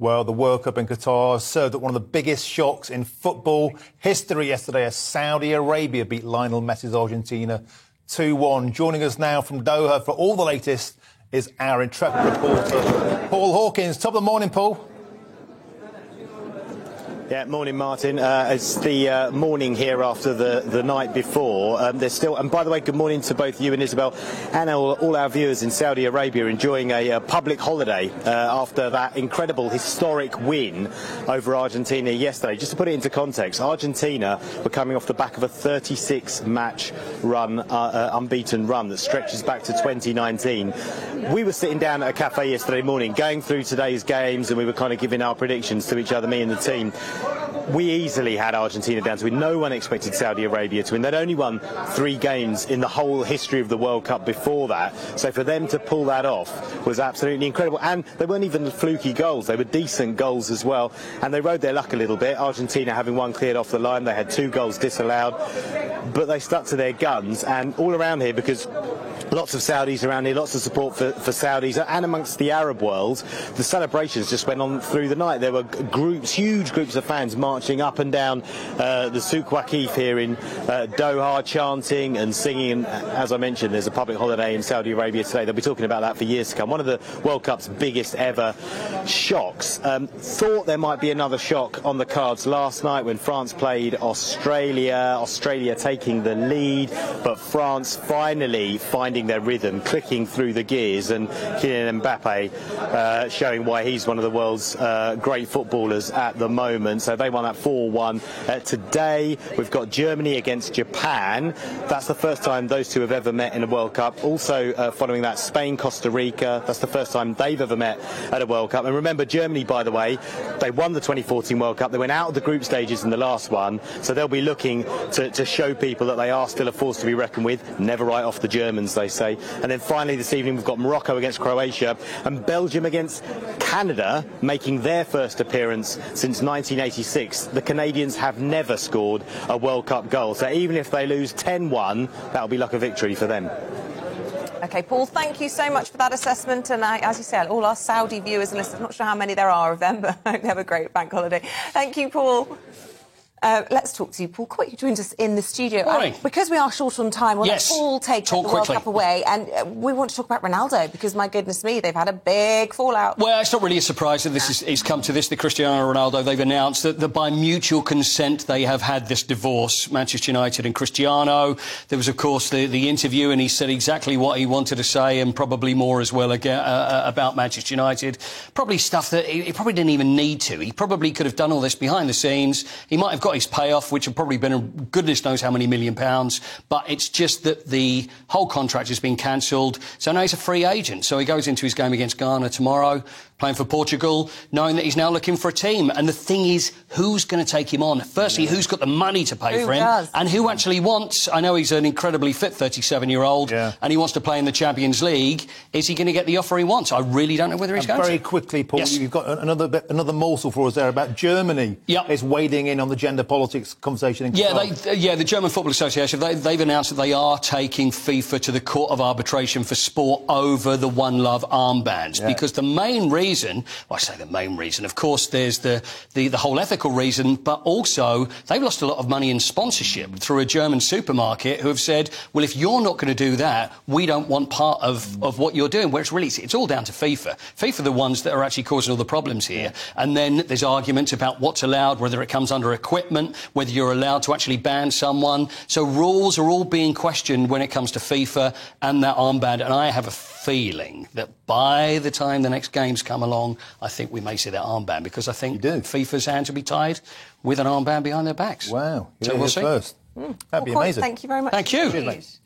Well, the World Cup in Qatar served up one of the biggest shocks in football history yesterday as Saudi Arabia beat Lionel Messi's Argentina 2-1. Joining us now from Doha for all the latest is our intrepid reporter, Paul Hawkins. Top of the morning, Paul. Yeah, morning, Martin. It's the morning here after the night before. There's still, and by the way, good morning to both you and Isabel, and all our viewers in Saudi Arabia enjoying a public holiday after that incredible historic win over Argentina yesterday. Just to put it into context, Argentina were coming off the back of a 36-match run, unbeaten run that stretches back to 2019. We were sitting down at a cafe yesterday morning, going through today's games, and we were kind of giving our predictions to each other, me and the team. We easily had Argentina down to win. No one expected Saudi Arabia to win. They'd only won 3 games in the whole history of the World Cup before that. So for them to pull that off was absolutely incredible. And they weren't even fluky goals. They were decent goals as well. And they rode their luck a little bit. Argentina having one cleared off the line. They had 2 goals disallowed. But they stuck to their guns. And all around here, because lots of Saudis around here, lots of support for Saudis, and amongst the Arab world, the celebrations just went on through the night. There were groups, huge groups of fans marching up and down the Souk Waqif here in Doha, chanting and singing. And as I mentioned, there's a public holiday in Saudi Arabia today. They'll be talking about that for years to come. One of the World Cup's biggest ever shocks. Thought there might be another shock on the cards last night when France played Australia. Australia taking the lead, but France finally finding their rhythm, clicking through the gears, and Kylian Mbappe showing why he's one of the world's great footballers at the moment. So they won that 4-1. Today we've got Germany against Japan. That's the first time those two have ever met in a World Cup. Also following that, Spain, Costa Rica. That's the first time they've ever met at a World Cup. And remember, Germany, by the way, they won the 2014 World Cup. They went out of the group stages in the last one, so they'll be looking to show people that they are still a force to be reckoned with. Never write off the Germans, they say. And then finally this evening we've got Morocco against Croatia and Belgium against Canada, making their first appearance since 1986. The Canadians have never scored a World Cup goal, so even if they lose 10-1, that'll be like a victory for them. OK, Paul, thank you so much for that assessment. And as you said, all our Saudi viewers and listeners, I'm not sure how many there are of them, but I hope they have a great bank holiday. Thank you, Paul. Let's talk to you, Paul. Quite, you joined us in the studio. Because we are short on time, let's all take the World Cup away. And we want to talk about Ronaldo, because, my goodness me, they've had a big fallout. Well, it's not really a surprise that this is come to this. The Cristiano Ronaldo, they've announced that by mutual consent they have had this divorce, Manchester United and Cristiano. There was, of course, the interview, and he said exactly what he wanted to say, and probably more as well about Manchester United. Probably stuff that he probably didn't even need to. He probably could have done all this behind the scenes. He might have got his payoff, which had probably been goodness knows how many £1 million, but it's just that the whole contract has been cancelled, so now he's a free agent. So he goes into his game against Ghana tomorrow, playing for Portugal, knowing that he's now looking for a team. And the thing is, who's going to take him on? Firstly, who's got the money to pay for him? And who actually wants... I know he's an incredibly fit 37-year-old, and he wants to play in the Champions League. Is he going to get the offer he wants? I really don't know whether he's going to. Very quickly, Paul, you've got another morsel for us there about Germany. Is wading in on the gender politics conversation in Qatar. The German Football Association, they've announced that they are taking FIFA to the Court of Arbitration for Sport over the One Love armbands, because the main reason, well, I say the main reason, of course, there's the whole ethical reason, but also they've lost a lot of money in sponsorship through a German supermarket who have said, well, if you're not going to do that, we don't want part of what you're doing. Whereas really, it's all down to FIFA. FIFA are the ones that are actually causing all the problems here. And then there's arguments about what's allowed, whether it comes under equipment, whether you're allowed to actually ban someone. So rules are all being questioned when it comes to FIFA and that armband. And I have a feeling that by the time the next games come along, I think we may see that armband, because I think FIFA's hands will be tied with an armband behind their backs. Wow. So we'll see. That'd be amazing. Thank you very much. Thank you. Cheers, mate.